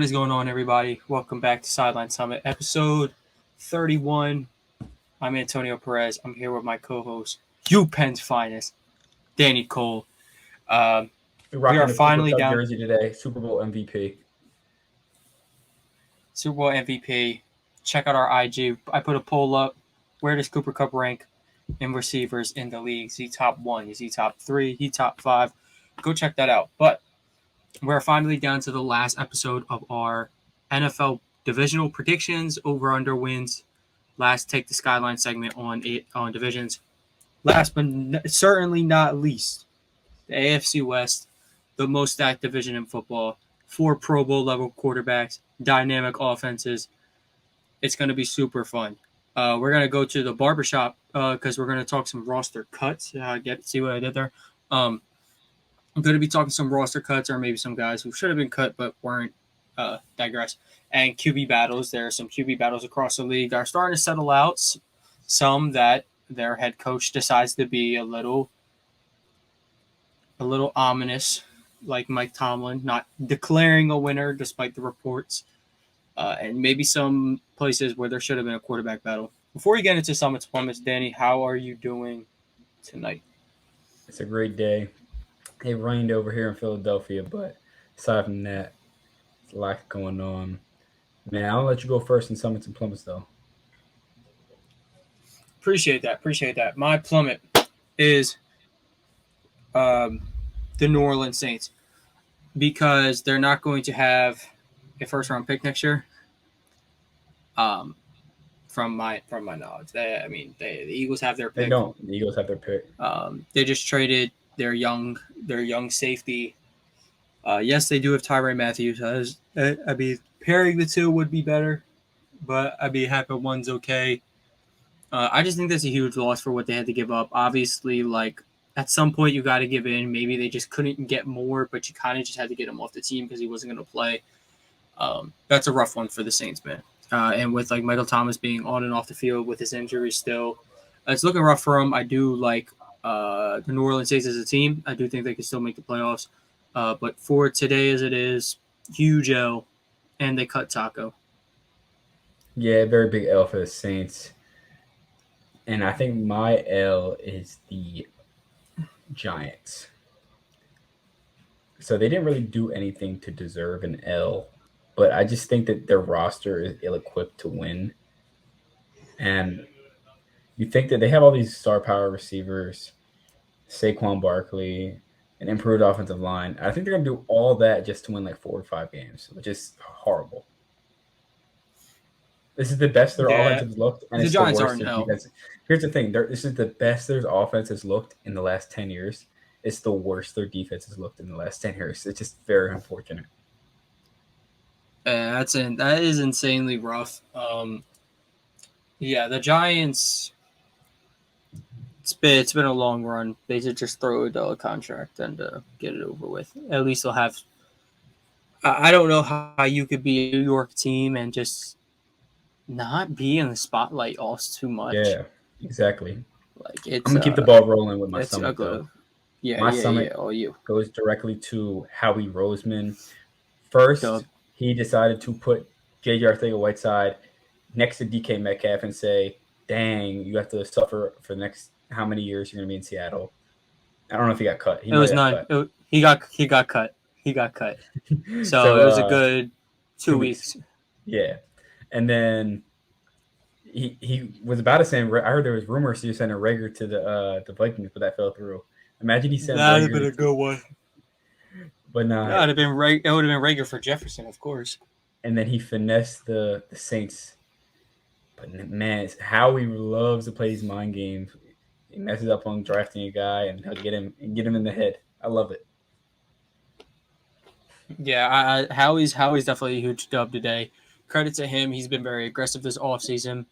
is going on, everybody? Welcome back to Sideline Summit, episode 31. I'm Antonio Perez. I'm here with my co-host, UPenn's finest, Danny Cole. We are finally Cooper Kupp down. Jersey today. Super Bowl MVP. Super Bowl MVP. Check out our IG. I put a poll up. Where does Cooper Kupp rank in receivers in the league? Is he top 1? Is he top 3? Is he top 5? Go check that out. But we're finally down to the last episode of our NFL divisional predictions, over/under wins. Last take the skyline segment on divisions. Last but certainly not least, the AFC West, the most stacked division in football. 4 Pro Bowl level quarterbacks, dynamic offenses. It's going to be super fun. We're going to go to the barbershop because we're going to talk some roster cuts. See what I did there? I'm going to be talking some roster cuts or maybe some guys who should have been cut but weren't. Digress. And QB battles. There are some QB battles across the league are starting to settle out. Some that their head coach decides to be a little ominous, like Mike Tomlin, not declaring a winner despite the reports. And maybe some places where there should have been a quarterback battle. Before we get into Summit's plummets, Danny, how are you doing tonight? It's a great day. It rained over here in Philadelphia, but aside from that, there's a lot going on. Man, I'll let you go first in Summits and Plummets, though. Appreciate that. My plummet is the New Orleans Saints because they're not going to have a first-round pick next year. From my knowledge, the Eagles have their pick. They don't. The Eagles have their pick. They just traded their young safety. Yes, they do have Tyrann Mathieu. Pairing the two would be better, but I'd be happy one's okay. I just think that's a huge loss for what they had to give up. Obviously, at some point you got to give in. Maybe they just couldn't get more, but you kind of just had to get him off the team because he wasn't going to play. That's a rough one for the Saints, man. And with Michael Thomas being on and off the field with his injury still, it's looking rough for him. I do like the New Orleans Saints as a team. I do think they can still make the playoffs. But for today as it is, huge L, and they cut Taco. Yeah, very big L for the Saints. And I think my L is the Giants. So they didn't really do anything to deserve an L, but I just think that their roster is ill-equipped to win. And you think that they have all these star power receivers, Saquon Barkley, an improved offensive line. I think they're going to do all that just to win 4 or 5 games, which is horrible. This is the best their offense has looked, and the it's Giants the worst are their defense. Here's the thing: this is the best their offense has looked in the last 10 years. It's the worst their defense has looked in the last 10 years. It's just very unfortunate. That is insanely rough. The Giants. It's been a long run. They should just throw Odell a contract and get it over with. At least they'll have. I don't know how you could be a New York team and just not be in the spotlight all too much. Yeah, exactly. I'm gonna keep the ball rolling with my summit. My summit goes directly to Howie Roseman. First, he decided to put J.J. Arcega-Whiteside next to DK Metcalf and say, "Dang, you have to suffer for the next how many years you're gonna be in Seattle." I don't know if he got cut. He got cut. So it was a good 2 weeks. Yeah. And then he was about to send. I heard there was rumors he was sending Rager to the Vikings, but that fell through. Imagine he sent. That would have been a good one. But no, it would have been Rager for Jefferson, of course. And then he finessed the Saints. But man, Howie loves to play these mind games. He messes up on drafting a guy, and he'll get him in the head. I love it. Yeah, Howie's definitely a huge dub today. Credit to him. He's been very aggressive this offseason.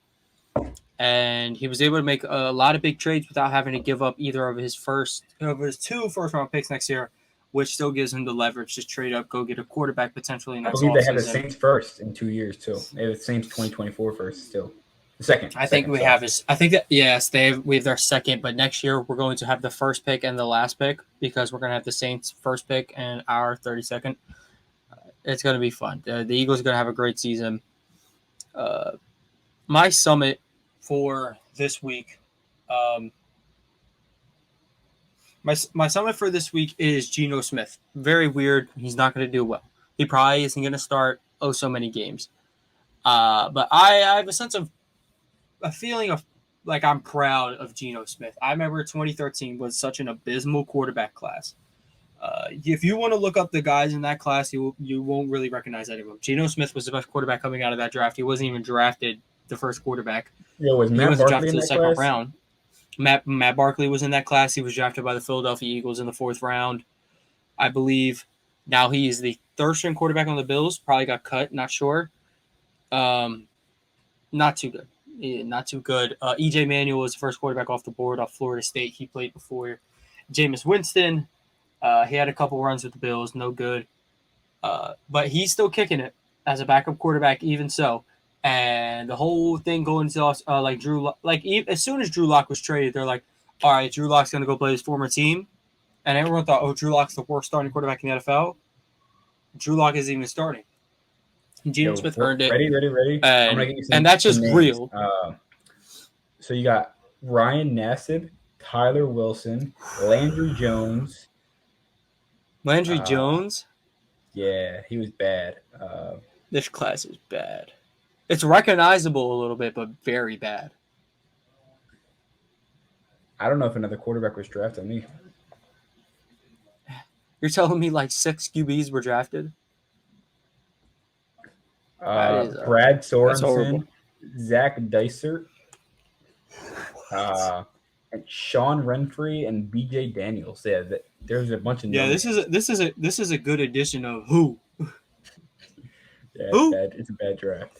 And he was able to make a lot of big trades without having to give up either of his 2 first-round picks next year, which still gives him the leverage to trade up, go get a quarterback potentially next offseason. I believe they have the Saints first in 2 years, too. They have the Saints 2024 first still. The second. We have their second, but next year we're going to have the first pick and the last pick because we're going to have the Saints first pick and our 32nd. It's going to be fun. The Eagles are going to have a great season. My summit for this week, my summit for this week is Geno Smith. Very weird. He's not going to do well. He probably isn't going to start so many games. But I have a feeling of like I'm proud of Geno Smith. I remember 2013 was such an abysmal quarterback class. If you want to look up the guys in that class, you won't really recognize any of them. Geno Smith was the best quarterback coming out of that draft. He wasn't even drafted the first quarterback. Yeah, was He Matt wasn't Barkley drafted in to the that second class? round. Matt Barkley was in that class. He was drafted by the Philadelphia Eagles in the 4th round, I believe. Now he is the 3rd-string quarterback on the Bills. Probably got cut, not sure. Not too good. Not too good. E.J. Manuel was the first quarterback off the board off Florida State. He played before Jameis Winston. He had a couple runs with the Bills, no good. But he's still kicking it as a backup quarterback, even so. And the whole thing going to like Drew, like as soon as Drew Lock was traded, they're like, all right, Drew Lock's going to go play his former team. And everyone thought, oh, Drew Lock's the worst starting quarterback in the NFL. Drew Lock isn't even starting. Geno Smith earned it. Ready. I'm gonna give you And that's just names. real. So you got Ryan Nassib, Tyler Wilson, Landry Jones. Landry Jones? Yeah, he was bad. This class is bad. It's recognizable a little bit, but very bad. I don't know if another quarterback was drafted on me. You're telling me like 6 QBs were drafted? Brad Sorensen, Zach Dysert, and Sean Renfree and B.J. Daniels. Yeah, there's a bunch of names. This is a good addition of who? Yeah, who? It's a bad draft.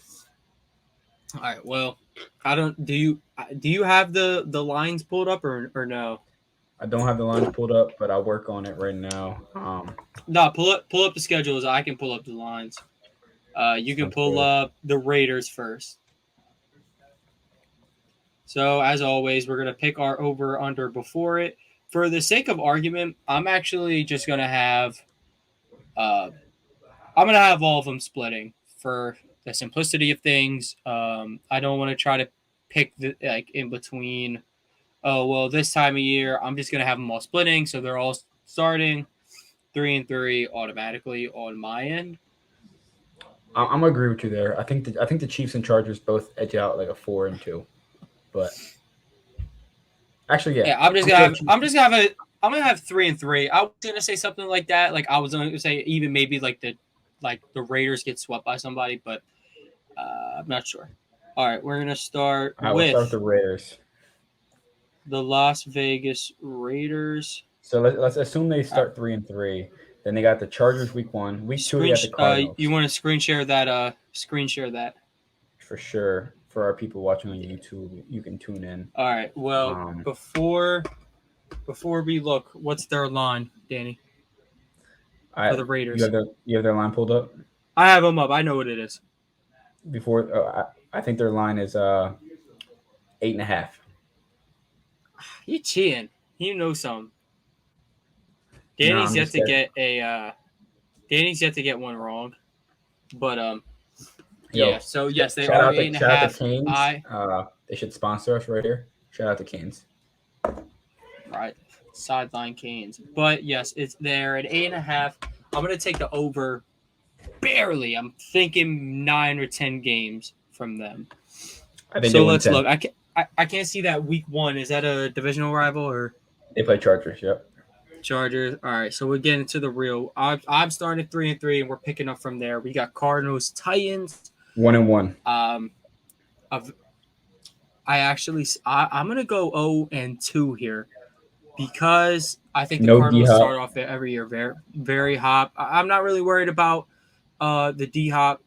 All right. Well, I don't. Do you have the lines pulled up or no? I don't have the lines pulled up, but I'll work on it right now. No, pull up the schedules. I can pull up the lines. You can pull up the Raiders first. So, as always, we're going to pick our over-under before it. For the sake of argument, I'm actually just going to have I'm going to have all of them splitting for the simplicity of things. I don't want to try to pick in between, oh, well, this time of year, I'm just going to have them all splitting, so they're all starting 3-3 automatically on my end. I'm gonna agree with you there. I think the Chiefs and Chargers both edge out like a 4-2, but actually, yeah. I'm gonna have 3-3. I was gonna say something like that. Like I was gonna say even maybe like the Raiders get swept by somebody, but I'm not sure. All right, we're gonna start with the Raiders. The Las Vegas Raiders. So let's assume they start 3-3. Then they got the Chargers week 1. Week 2 they got the Cardinals. You want to screen share that? For sure. For our people watching on YouTube, you can tune in. All right. Well, before we look, what's their line, Danny? For the Raiders. You have their line pulled up? I have them up. I know what it is. I think their line is 8.5. You cheating? You know something. Danny's yet to get one wrong, but yeah. So yes, they are 8.5. Shout out to Canes. They should sponsor us right here. Shout out to Canes. Right, Sideline Canes. But yes, they're at 8.5. I'm gonna take the over. Barely. I'm thinking 9 or 10 games from them. So let's look. I can't see that week 1. Is that a divisional rival or? They play Chargers. Yep. Chargers. All right, so we're getting to the real. I'm starting at 3-3, and we're picking up from there. We got Cardinals, Titans. 1-1. I'm gonna go 0-2 here because I think the Cardinals start off every year very, very hot. I'm not really worried about the D-Hop.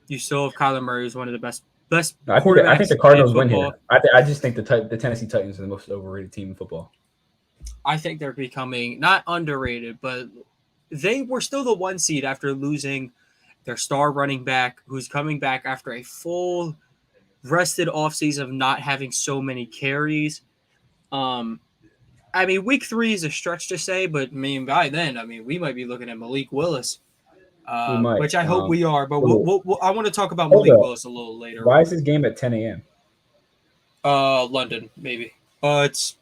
You still have Kyler Murray, who's one of the best quarterbacks. I think the Cardinals win here. I just think the Tennessee Titans are the most overrated team in football. I think they're becoming not underrated, but they were still the 1 seed after losing their star running back, who's coming back after a full rested offseason of not having so many carries. Week 3 is a stretch to say, but by then, we might be looking at Malik Willis We might. which I hope we are. But I want to talk about Hold Malik up. Willis a little later. Why is this game at 10 a.m.? London maybe. It's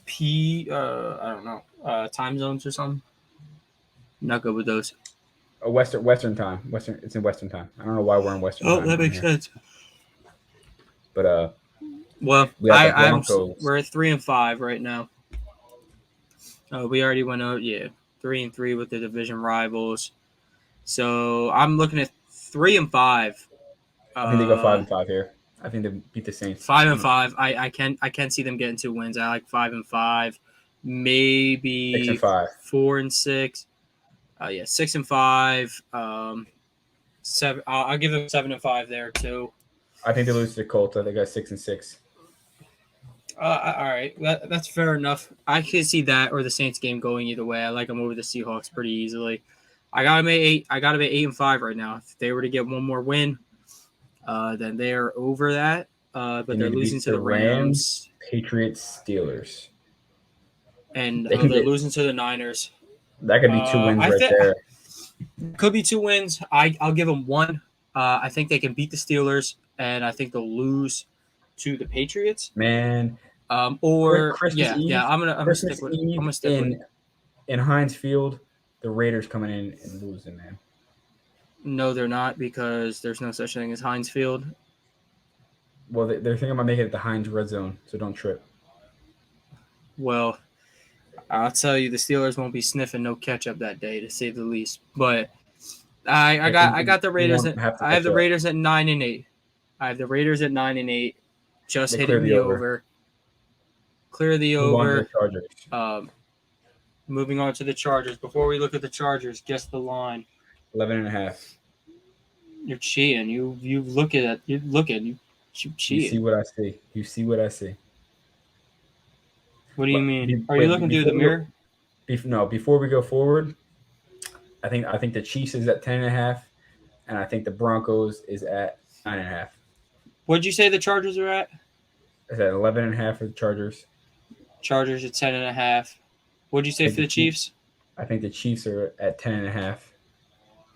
I don't know. Time zones or something. Not good with those. Western time. It's in Western time. I don't know why we're in Western time. Oh, that makes sense. But well, we have the Broncos. We're at 3-5 right now. We already went out. Yeah, 3-3 with the division rivals. So I'm looking at 3-5. I think they go 5-5 here. I think they beat the Saints. 5-5. I can see them getting 2 wins. I like 5-5, maybe 6-5. 4-6. 6-5. 7. I'll give them 7-5 there too. I think they lose to the Colts. I think they got 6-6. All right, that's fair enough. I could see that or the Saints game going either way. I like them over the Seahawks pretty easily. I got them at 8. I got them at 8-5 right now. If they were to get one more win, then they are over that. But they're losing to the Rams, Patriots, Steelers, and they're losing to the Niners. That could be 2 wins right there. Could be 2 wins. I'll give them 1. I think they can beat the Steelers, and I think they'll lose to the Patriots. Man, or Christmas Eve, I'm gonna stick with. I'm gonna stick with in Heinz Field. The Raiders coming in and losing, man. No, they're not, because there's no such thing as Heinz Field. Well, they're thinking about making it the Heinz Red Zone, so don't trip. Well, I'll tell you, the Steelers won't be sniffing no ketchup that day, to say the least. But I got the Raiders. I have the Raiders at 9-8. I have the Raiders at 9-8. Just hitting the over. Clear the over. Moving on to the Chargers. Before we look at the Chargers, guess the line. 11.5. You're cheating. You look at it. You cheating. You see what I see. You see what I see. What do you mean? Are you looking through the mirror? Before we go forward, I think the Chiefs is at 10.5, and I think the Broncos is at 9.5. What'd you say the Chargers are at? It's at 11.5 for the Chargers. Chargers at 10.5. What'd you say for the Chiefs? I think the Chiefs are at 10.5.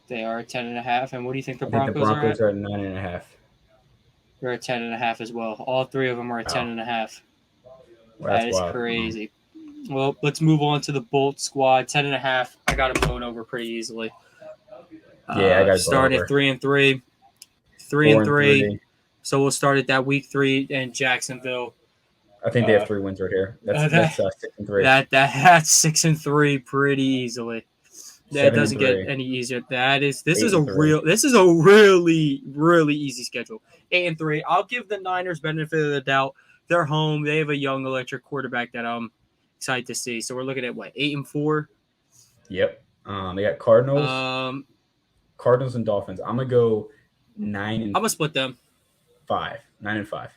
They are at 10.5. And what do you think the Broncos are at? Are at 9.5. They're at 10.5 as well. All 3 of them are at 10.5. Well, that is wild. Crazy. Well, let's move on to the Bolt squad. 10.5. I got them going over pretty easily. Yeah, I got starting at 3-3. 3-3. So we'll start at that week 3 in Jacksonville. I think they have 3 wins right here. That's 6-3. That's 6-3 pretty easily. That doesn't get any easier. This is a really, really easy schedule. 8-3. I'll give the Niners benefit of the doubt. They're home. They have a young electric quarterback that I'm excited to see. So we're looking at 8-4. Yep. They got Cardinals. Cardinals and Dolphins. I'm gonna go 9. I'm gonna split them. 9-5.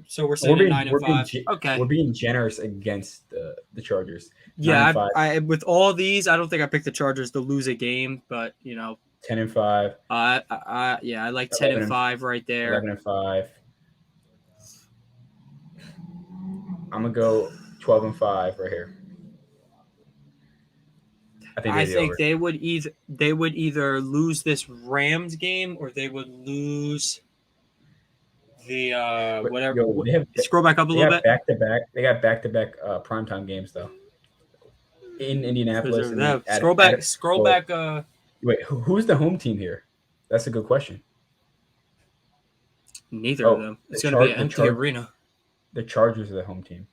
So we're saying 9-5. Okay. We're being generous against the Chargers. Yeah, I with all these, I don't think I picked the Chargers to lose a game, but 10-5. I like 10-5 right there. 11-5. I'm gonna go 12-5 right here. I think they would either lose this Rams game or they would lose the whatever. Scroll back up a little bit. They got back-to-back primetime games though. In Indianapolis. Scroll back. Wait, who's the home team here? That's a good question. Neither of them. It's going to be an empty arena. The Chargers are the home team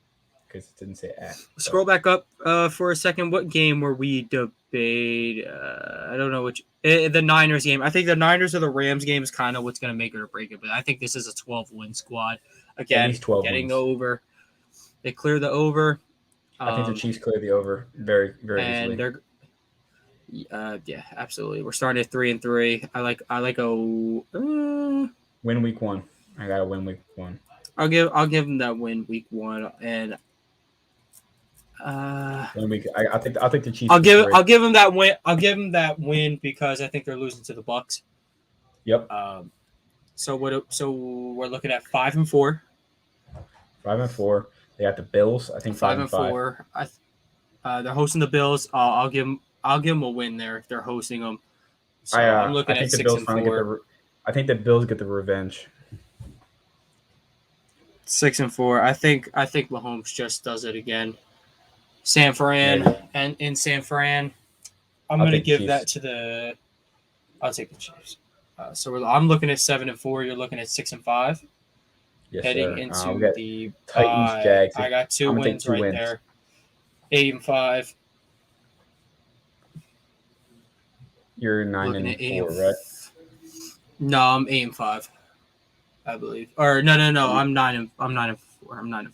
because it didn't say at. Scroll back up for a second. What game were we debate? I don't know which. The Niners game. I think the Niners or the Rams game is kind of what's going to make it or break it. But I think this is a 12-win squad. Again, getting the over. They clear the over. I think the Chiefs clear the over very, very easily. Yeah, absolutely. We're starting at 3-3. I like a win week 1. I got to win week 1. I'll give them that win week 1 and I think the Chiefs. I'll give them that win. I'll give them that win because I think they're losing to the Bucs. Yep. So we're looking at 5-4. 5-4. They got the Bills. I think 5-4. They're hosting the Bills. I'll give them a win there if they're hosting them. So I'm looking I at think the 6 Bills and finally get 4. I think the Bills get the revenge. 6 and 4. I think Mahomes just does it again. San Fran Maybe. and in San Fran, I'm I'll going to take the give Chiefs. that to the. I'll take the Chiefs. I'm looking at 7 and 4. You're looking at 6 and 5. Yes, Heading sir. We into got the Titans, bye, Jags. I got 2 I'm gonna take wins 2 right wins. there. 8 and 5. You're 9 Looking and at 8 4, and right? No, I'm 8 and 5. I believe. Or no. I'm 9 and 4. I'm 9 and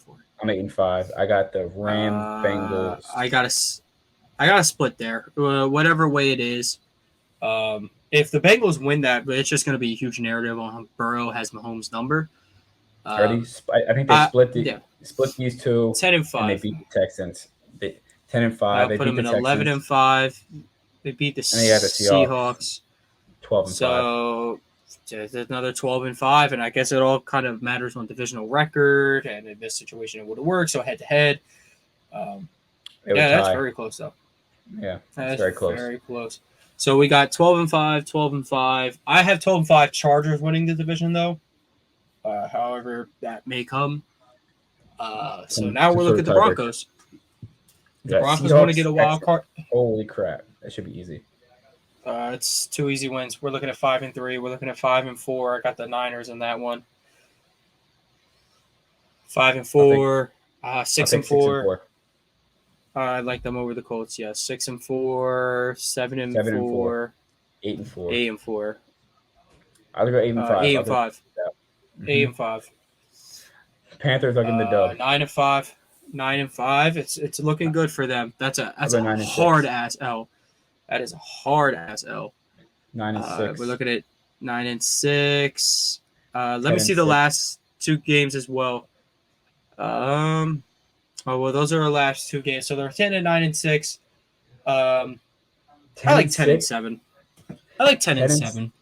4. I'm 8 and 5. I got the Rams, Bengals. I got a split there. Whatever way it is. If the Bengals win that, it's just going to be a huge narrative on how Burrow has Mahomes' number. I think they Yeah, split these two, 10 and and they 5. beat the Texans. 10 and 5. I'll They put beat them the in 11 Texans, and 5. They beat the and they got the Seahawks. 12 and 5. So there's another 12 and 5, and I guess it all kind of matters on divisional record, and in this situation it would have worked. So head to head, that's very close though. Yeah, That's very close. Very close. So we got 12 and 5, 12 and 5. I have 12 and 5 Chargers winning the division though. However, that may come. So now we're looking at the Broncos. The Broncos want to get a wild card. Holy crap. That should be easy. It's 2 easy wins. We're looking at 5 and 3. We're looking at 5 and 4. I got the Niners in that one. 5 and 4. 6 and 4. I like them over the Colts. Yes, 6 and 4. 7 and 4. 8 and 4. 8 and 4. I'll go 8 and 5. 8 and 5. 8 and 5. Panthers are getting the dub. 9 and 5. 9 and 5. It's looking good for them. That's a hard ass L. That is a hard ass L. 9 and 6. We're looking at 9 and 6. Let me see the last 2 games as well. Those are our last 2 games. So they're 10 and 9 and 6. I like 10 and 7. I like 10 and 7.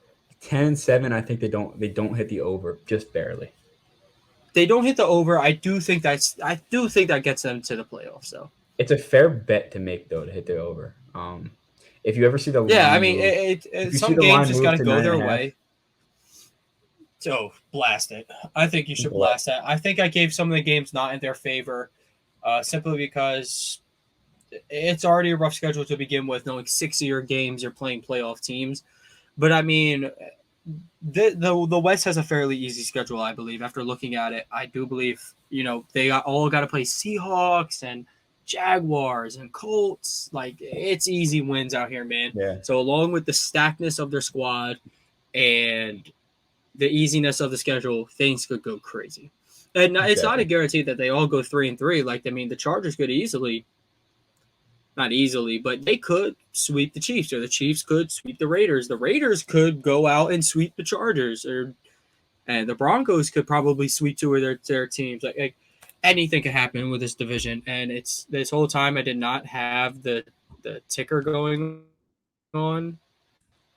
10 and 7. I think they don't hit the over, just barely. They don't hit the over. I do think that gets them to the playoffs. So it's a fair bet to make though to hit the over. If you ever see the line some games just got to go their way. So blast it. I think you should blast that. I think I gave some of the games not in their favor, simply because it's already a rough schedule to begin with. Knowing 6 of your games you're playing playoff teams, but I mean, the West has a fairly easy schedule. I believe after looking at it, I do believe they all got to play Seahawks and Jaguars and Colts. Like, it's easy wins out here, man. Yeah. So along with the stackness of their squad and the easiness of the schedule, things could go crazy. And it's not a guarantee that they all go 3 and 3. Like, I mean, the Chargers could not easily, but they could sweep the Chiefs, or the Chiefs could sweep the Raiders. The Raiders could go out and sweep the Chargers, and the Broncos could probably sweep 2 of their teams. Like anything could happen with this division. And it's this whole time I did not have the ticker going on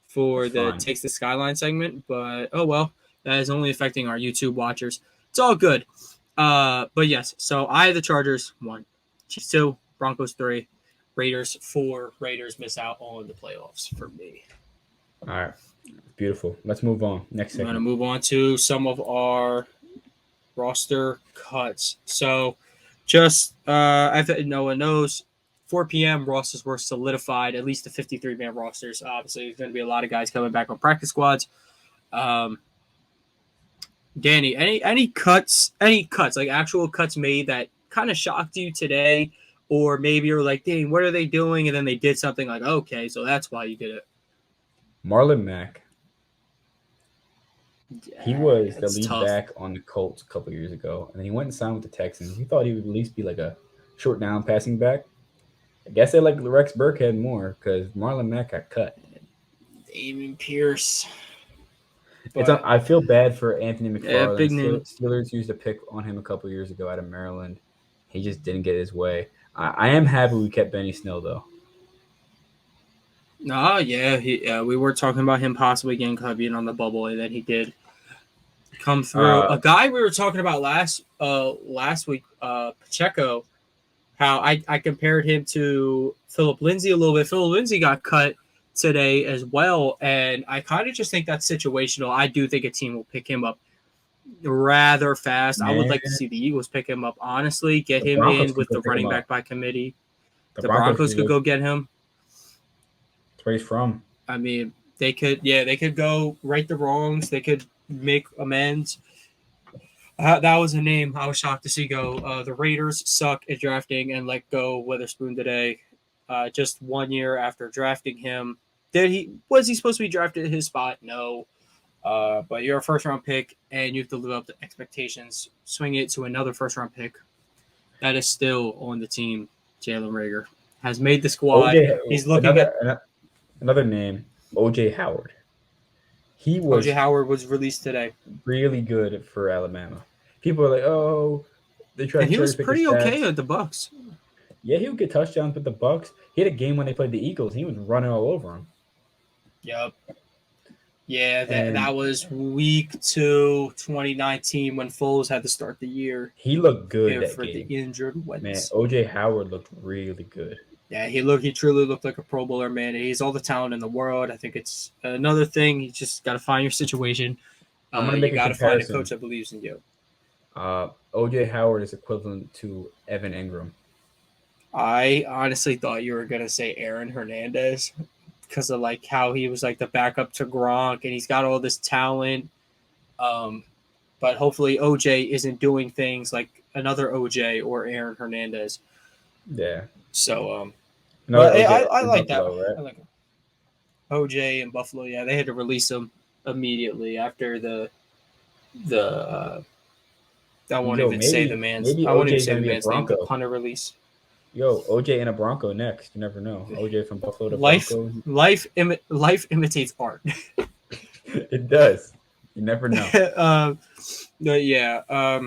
for the Takes the Skyline segment, but oh well, that is only affecting our YouTube watchers. It's all good. But yes, so I have the Chargers 1, Chiefs 2, Broncos 3, Raiders 4. Raiders miss out on the playoffs for me. All right, beautiful. Let's move on. Next segment. I'm going to move on to some of our roster cuts. So just if no one knows, 4 p.m. rosters were solidified, at least the 53-man rosters. Obviously, there's going to be a lot of guys coming back on practice squads. Danny, any cuts, like actual cuts made that kind of shocked you today? Or maybe you're like, dang, what are they doing? And then they did something like, okay, so that's why you did it. Marlon Mack. Yeah, he was the lead back on the Colts a couple years ago, and then he went and signed with the Texans. We thought he would at least be like a short down passing back. I guess they like Rex Burkhead more because Marlon Mack got cut. Damon Pierce. I feel bad for Anthony McFarland. Big name. Steelers used a pick on him a couple years ago out of Maryland. He just didn't get his way. I am happy we kept Benny Snell, though. We were talking about him possibly getting cut being on the bubble, and then he did come through. A guy we were talking about last week, Pacheco, how I compared him to Philip Lindsay a little bit. Philip Lindsay got cut today as well, and I kind of just think that's situational. I do think a team will pick him up rather fast. I would Man, like to see the Eagles pick him up, honestly, get the him Broncos in could with go the pick him running up. back by committee. The The Broncos Broncos could could go. go get him. That's where he's from. I mean, they could go right the wrongs. They could make amends. That was a name I was shocked to see go. The Raiders suck at drafting and let go Witherspoon today. Just 1 year after drafting him, was he supposed to be drafted at his spot? No. But you're a first round pick and you have to live up to expectations. Swing it to another first round pick that is still on the team. Jalen Rager has made the squad. OJ, He's looking at another name, OJ Howard. He OJ was Howard was released today, really good for Alabama. People are like, oh, they try and to he cherry was pick his pretty okay stats. at the Bucks. Yeah, he would get touchdowns with the Bucks. He had a game when they played the Eagles. He was running all over them. Yep. Yeah, that And was week 2, 2019, when Foles had to start the year he looked good that for the game. injured Man, Wentz. OJ Howard looked really good. Yeah, he truly looked like a Pro Bowler, man. He's all the talent in the world. I think it's another thing. You just got to find your situation. I'm gonna You make a got to find a coach comparison. that believes in you. OJ Howard is equivalent to Evan Ingram. I honestly thought you were gonna say Aaron Hernandez because of like how he was like the backup to Gronk and he's got all this talent. But hopefully OJ isn't doing things like another OJ or Aaron Hernandez. Yeah. So, Another but OJ I in like that. Buffalo, right? I like OJ in Buffalo. Yeah, they had to release him immediately after the. I won't Yo, even say the maybe man's. I won't OJ even is say gonna the be a man's name. The Bronco. punter release. Yo, OJ and a Bronco next. You never know. OJ from Buffalo to Life, Broncos. life imitates art. It does. You never know. But yeah,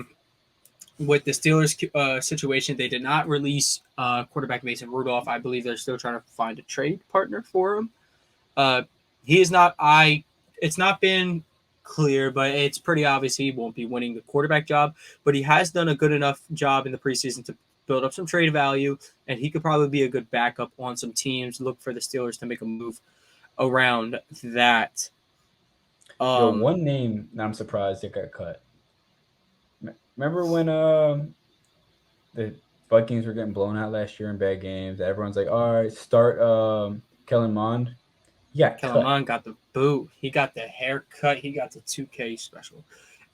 with the Steelers situation, they did not release quarterback Mason Rudolph. I believe they're still trying to find a trade partner for him. He is not. It's not been clear, but it's pretty obvious he won't be winning the quarterback job. But he has done a good enough job in the preseason to build up some trade value, and he could probably be a good backup on some teams. Look for the Steelers to make a move around that. Yo, one name that I'm surprised it got cut. Remember when the Vikings were getting blown out last year in bad games? Everyone's like, all right, start Kellen Mond. He got Kellen cut. Mond got the boot. He got the haircut. He got the 2K special.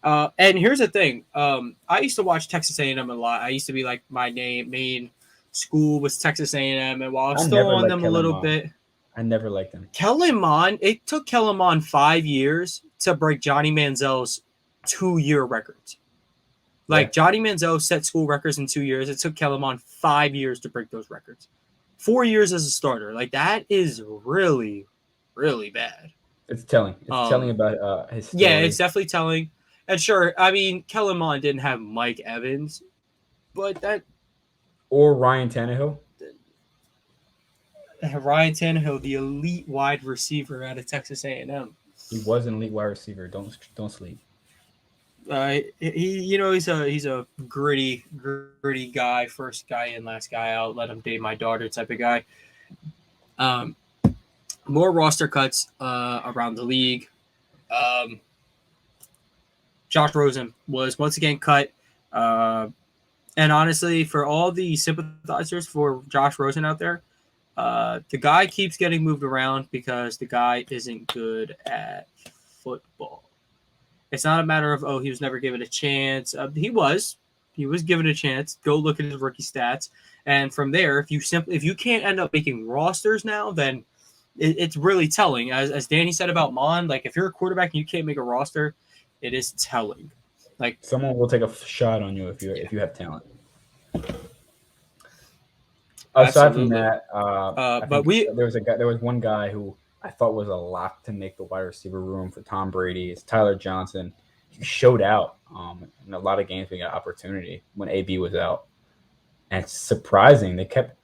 And here's the thing. I used to watch Texas A&M a lot. I used to be like my main school was Texas A&M, and while I was I still never on liked them a Kellen little Mond. bit, I never liked him. Kellen Mond. It took Kellen Mond 5 years to break Johnny Manziel's 2-year records. Like Johnny Manziel set school records in 2 years. It took Kellen Mond 5 years to break those records. 4 years as a starter. Like that is really, really bad. It's telling. It's telling about his story. Yeah, it's definitely telling. And sure, I mean, Kellen Mond didn't have Mike Evans, but that or Ryan Tannehill. Ryan Tannehill, the elite wide receiver out of Texas A&M. He was an elite wide receiver. Don't sleep. He's a gritty guy, first guy in, last guy out. Let him date my daughter type of guy. More roster cuts around the league. Josh Rosen was once again cut. And honestly, for all the sympathizers for Josh Rosen out there, the guy keeps getting moved around because the guy isn't good at football. It's not a matter of, he was never given a chance. He was given a chance. Go look at his rookie stats. And from there, if you can't end up making rosters now, then it's really telling. As Danny said about Mon, like if you're a quarterback and you can't make a roster, it is telling. Like someone will take a shot on you if you have talent. Aside from that, there was one guy who I thought was a lock to make the wide receiver room for Tom Brady. It's Tyler Johnson. He showed out in a lot of games. We got opportunity when AB was out, and it's surprising they kept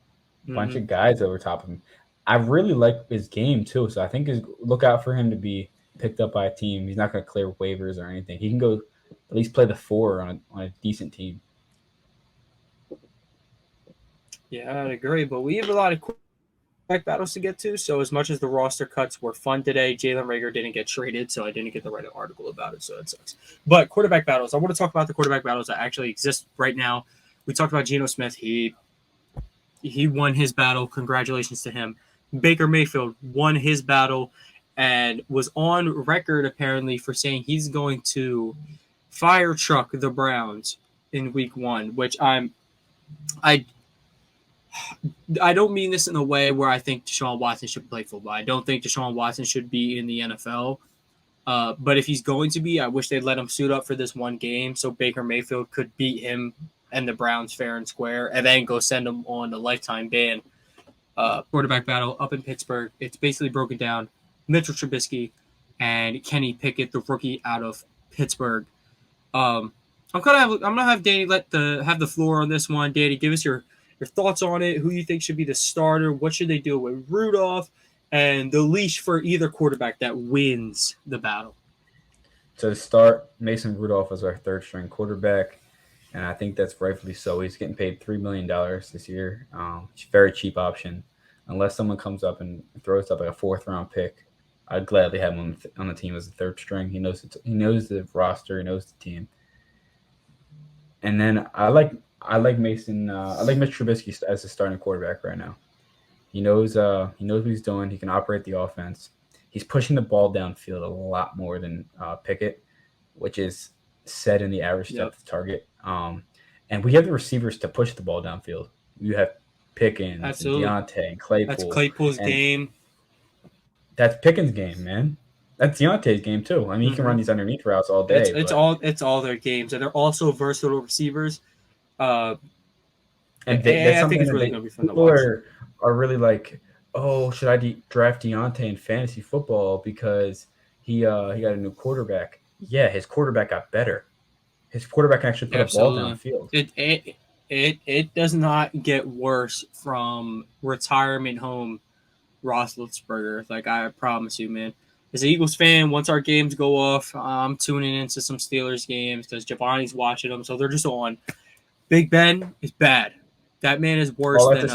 a bunch of guys over top of him. I really like his game too, so I think look out for him to be picked up by a team. He's not going to clear waivers or anything. He can go at least play the 4 on a decent team. Yeah, I agree, but we have a lot of battles to get to. So as much as the roster cuts were fun today, Jalen Rager didn't get traded, so I didn't get to write an article about it. So that sucks. But quarterback battles, I want to talk about the quarterback battles that actually exist right now. We talked about Geno Smith. He won his battle. Congratulations to him. Baker Mayfield won his battle and was on record apparently for saying he's going to fire truck the Browns in week 1, which I I don't mean this in a way where I think Deshaun Watson should play football. I don't think Deshaun Watson should be in the NFL. But if he's going to be, I wish they'd let him suit up for this one game so Baker Mayfield could beat him and the Browns fair and square, and then go send him on a lifetime ban. Quarterback battle up in Pittsburgh. It's basically broken down. Mitchell Trubisky and Kenny Pickett, the rookie out of Pittsburgh. I'm gonna have Danny have the floor on this one. Danny, give us your thoughts on it. Who you think should be the starter? What should they do with Rudolph? And the leash for either quarterback that wins the battle. To start, Mason Rudolph was our third string quarterback, and I think that's rightfully so. He's getting paid $3 million this year. Very cheap option. Unless someone comes up and throws up like a 4th-round pick, I'd gladly have him on the team as a third string. He knows the roster. He knows the team. And then I like Mason. I like Mitch Trubisky as a starting quarterback right now. He knows what he's doing. He can operate the offense. He's pushing the ball downfield a lot more than Pickett, which is set in the average depth of target. And we have the receivers to push the ball downfield. You have Pickens, and Deontay, and Claypool. That's Claypool's game. That's Pickens' game, man. That's Deontay's game too. I mean, he can run these underneath routes all day. It's all their games, and they're also versatile receivers. And I think it's really going to be fun to watch. Are really like, oh, should I draft Deontay in fantasy football because he got a new quarterback? Yeah, his quarterback got better. His quarterback can actually put a ball downfield. It does not get worse from retirement home Roethlisberger. Like, I promise you, man. As an Eagles fan, once our games go off, I'm tuning into some Steelers games because Giovanni's watching them, so they're just on. Big Ben is bad. That man is worse than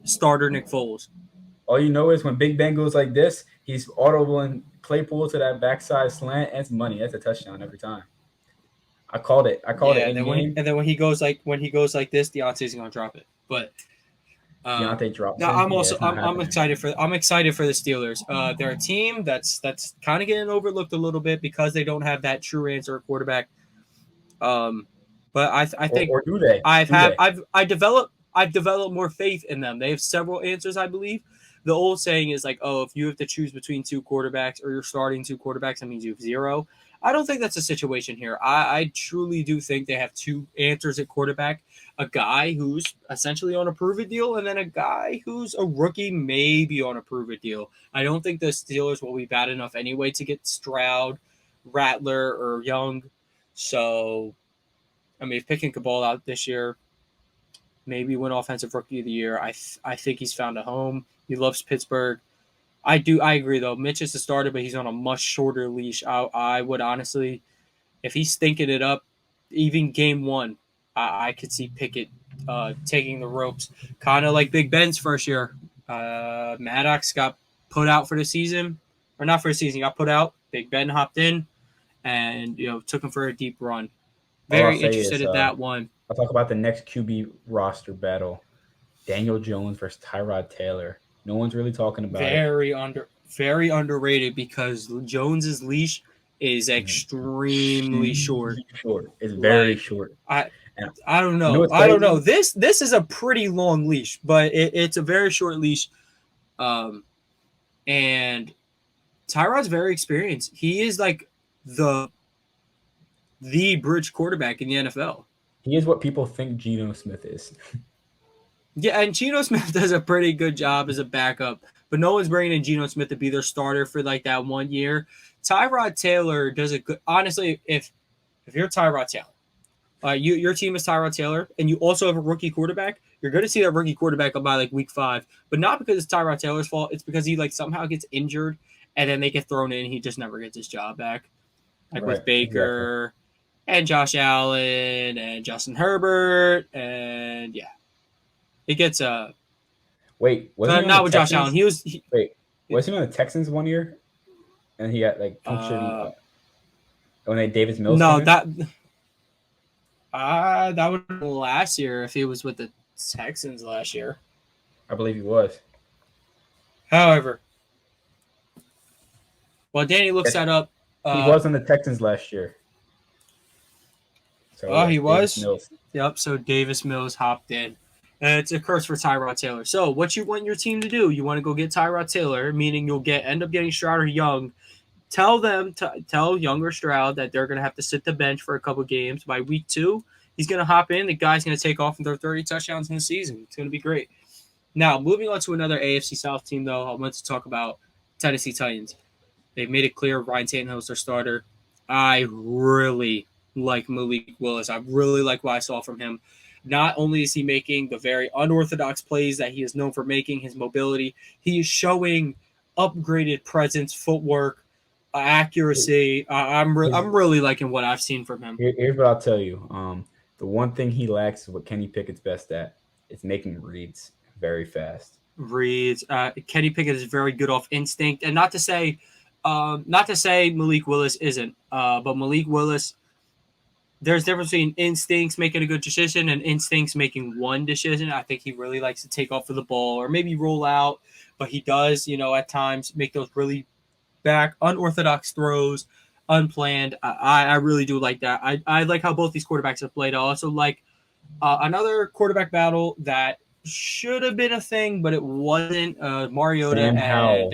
starter Nick Foles. All you know is when Big Ben goes like this, he's audibling Claypool to that backside slant, and it's money. That's a touchdown every time. I called it. And then when he goes like this, Deontay's gonna drop it. But Deontay drops. No, I'm excited for the Steelers. They're a team that's kind of getting overlooked a little bit because they don't have that true answer quarterback. But I think or do they? I've developed more faith in them. They have several answers, I believe. The old saying is like, oh, if you have to choose between 2 quarterbacks or you're starting 2 quarterbacks, that means you have 0. I don't think that's a situation here. I truly do think they have 2 answers at quarterback. A guy who's essentially on a prove-it deal, and then a guy who's a rookie, maybe on a prove-it deal. I don't think the Steelers will be bad enough anyway to get Stroud, Rattler, or Young. So, I mean, if Pickens could ball out this year, maybe win Offensive Rookie of the Year. I think he's found a home. He loves Pittsburgh. I agree, though. Mitch is the starter, but he's on a much shorter leash. I would honestly, if he's thinking it up, even game 1, I could see Pickett taking the ropes. Kind of like Big Ben's first year. Maddox got put out for the season. Or not for the season. He got put out. Big Ben hopped in and took him for a deep run. Very interested in that one. I'll talk about the next QB roster battle. Daniel Jones versus Tyrod Taylor. No one's really talking about it. Very underrated because Jones's leash is extremely short. It's very short. I don't know. I don't know. This is a pretty long leash, but it's a very short leash. And Tyrod's very experienced. He is like the bridge quarterback in the NFL. He is what people think Geno Smith is. Yeah, and Geno Smith does a pretty good job as a backup, but no one's bringing in Geno Smith to be their starter for like that 1 year. Tyrod Taylor does a good. Honestly, if you're Tyrod Taylor, your team is Tyrod Taylor, and you also have a rookie quarterback, you're going to see that rookie quarterback by like week 5, but not because it's Tyrod Taylor's fault. It's because he like somehow gets injured, and then they get thrown in. He just never gets his job back, like with Baker and Josh Allen and Justin Herbert, and yeah. It gets Wait, wasn't he on the Not with Josh Allen. Texans? He Wait, was he on the Texans one year? And he got like punctured when they Davis Mills came no, in? that would have been last year if he was with the Texans last year. I believe he was. However, while Danny looks Yes, that up, he was on the Texans last year. So yes, he Davis was. Mills. Yep. So Davis Mills hopped in. And it's a curse for Tyrod Taylor. So what you want your team to do? You want to go get Tyrod Taylor, meaning you'll end up getting Stroud or Young. Tell Young or Stroud that they're going to have to sit the bench for a couple games. By week 2, he's going to hop in. The guy's going to take off and throw 30 touchdowns in the season. It's going to be great. Now, moving on to another AFC South team, though, I want to talk about Tennessee Titans. They've made it clear Ryan Tannehill's their starter. I really like Malik Willis. I really like what I saw from him. Not only is he making the very unorthodox plays that he is known for making, his mobility, he is showing upgraded presence, footwork, accuracy. I'm really liking what I've seen from him. Here's what I'll tell you. The one thing he lacks is what Kenny Pickett's best at. It's making reads very fast. Reads. Kenny Pickett is very good off instinct, and not to say Malik Willis isn't, but Malik Willis. There's a difference between instincts making a good decision and instincts making one decision. I think he really likes to take off of the ball or maybe roll out, but he does, at times make those really back unorthodox throws, unplanned. I really do like that. I like how both these quarterbacks have played. I also like another quarterback battle that should have been a thing, but it wasn't. Mariota and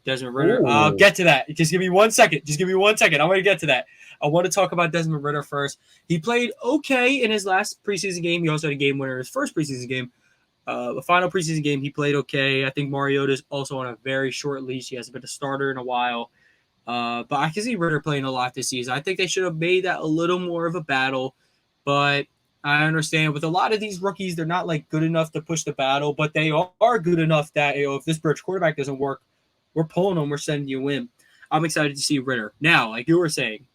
Desmond Ritter. Ooh. I'll get to that. Just give me 1 second. I'm going to get to that. I want to talk about Desmond Ritter first. He played okay in his last preseason game. He also had a game winner in his first preseason game. The final preseason game, he played okay. I think Mariota is also on a very short leash. He hasn't been a starter in a while. But I can see Ritter playing a lot this season. I think they should have made that a little more of a battle. But I understand with a lot of these rookies, they're not like good enough to push the battle, but they are good enough that if this bridge quarterback doesn't work, we're pulling them. We're sending you in. I'm excited to see Ritter. Now, like you were saying,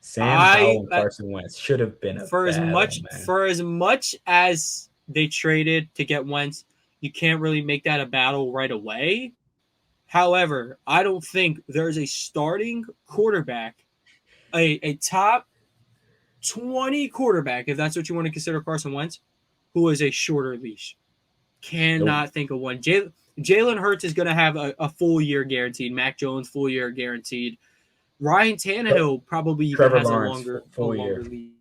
Sam Howell and Carson Wentz should have been for as much as they traded to get Wentz, you can't really make that a battle right away. However, I don't think there's a starting quarterback, a top 20 quarterback, if that's what you want to consider Carson Wentz, who is a shorter leash. Cannot think of one. Jalen Hurts is going to have a full year guaranteed. Mac Jones, full year guaranteed. Ryan Tannehill probably even has Lawrence, a longer leash.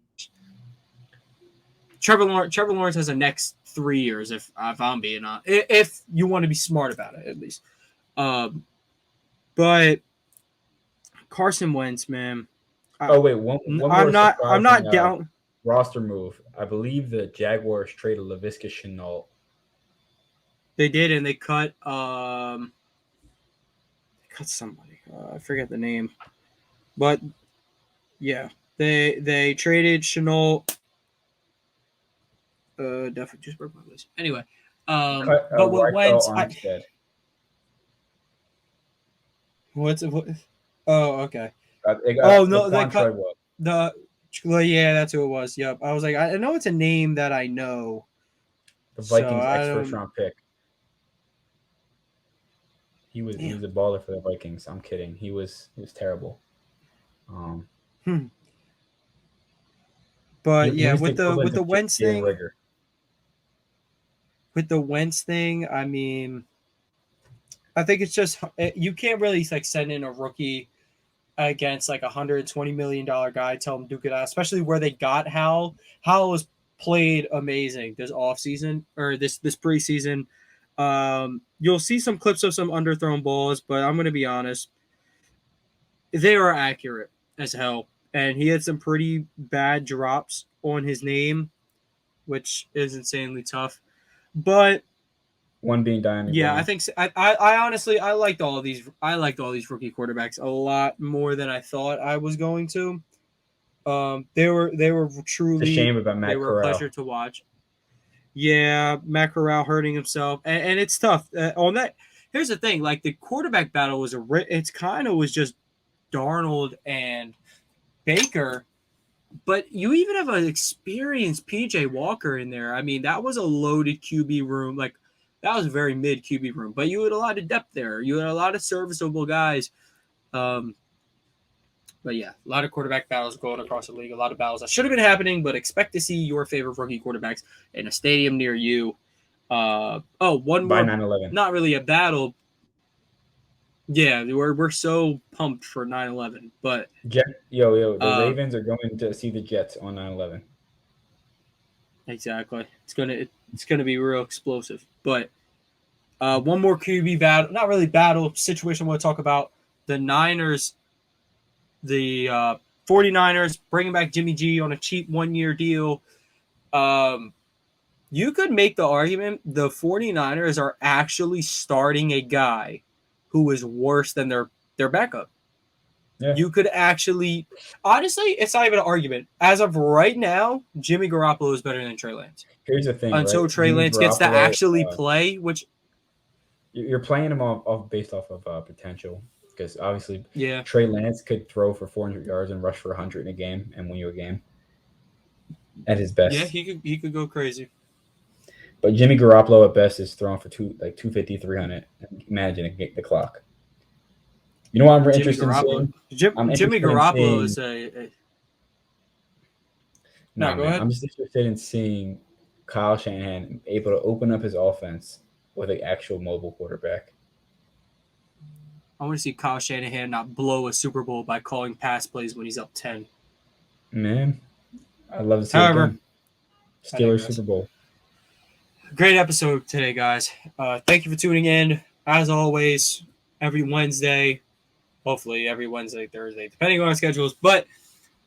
Trevor Lawrence has the next 3 years, if I'm being honest. If you want to be smart about it, at least. But Carson Wentz, man. I'm not down. Roster move. I believe the Jaguars traded Laviska Shenault. They did, and they cut somebody. I forget the name, but yeah, they traded Shenault. Definitely just broke my list. Anyway, but what Wentz? What? Oh, okay. They cut yeah, that's who it was. Yep. I was like, I know it's a name that I know. The Vikings first round pick. He was a baller for the Vikings. I'm kidding. He was terrible. But yeah, with the Wentz thing. With the Wentz thing, I mean, I think it's just you can't really like send in a rookie against like $120 million guy, tell him duke it out, especially where they got Howell. Howell has played amazing this offseason or this preseason. You'll see some clips of some underthrown balls, but I'm going to be honest, they are accurate as hell. And he had some pretty bad drops on his name, which is insanely tough. But one being Diana. Yeah, Brown. I think so. I honestly I liked all these rookie quarterbacks a lot more than I thought I was going to. They were truly it's a shame about Matt Corral. A pleasure to watch. Yeah, Matt Corral hurting himself, and it's tough on that. Here's the thing: like the quarterback battle was was just Darnold and Baker, but you even have an experienced PJ Walker in there. I mean, that was a loaded QB room. Like that was a very mid QB room. But you had a lot of depth there. You had a lot of serviceable guys. But yeah, a lot of quarterback battles going across the league. A lot of battles that should have been happening, but expect to see your favorite rookie quarterbacks in a stadium near you. One by more, 9/11. not really a battle. Yeah, we're so pumped for 9/11, but The Ravens are going to see the Jets on 9/11. exactly, it's gonna be real explosive. But one more QB battle, not really battle situation. I want to talk about the Niners. The 49ers bringing back Jimmy G on a cheap 1-year deal. You could make the argument the 49ers are actually starting a guy who is worse than their backup. Yeah. You could actually, honestly, it's not even an argument. As of right now, Jimmy Garoppolo is better than Trey Lance. Here's the thing, Until right? Trey Jimmy Lance gets to Garoppolo, actually play, which you're playing him based off of potential, because obviously yeah, Trey Lance could throw for 400 yards and rush for 100 in a game and win you a game at his best. yeah, he could go crazy. But Jimmy Garoppolo at best is throwing for 250, 300, managing the clock. You know what I'm interested in seeing? Jimmy Garoppolo is a no, go man. ahead. I'm just interested in seeing Kyle Shanahan able to open up his offense with an actual mobile quarterback. I want to see Kyle Shanahan not blow a Super Bowl by calling pass plays when he's up 10. Man, I'd love to see it again. Steelers Super Bowl. Great episode today, guys. Thank you for tuning in. As always, every Wednesday, hopefully every Wednesday, Thursday, depending on our schedules. But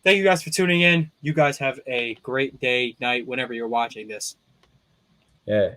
thank you guys for tuning in. You guys have a great day, night, whenever you're watching this. Yeah.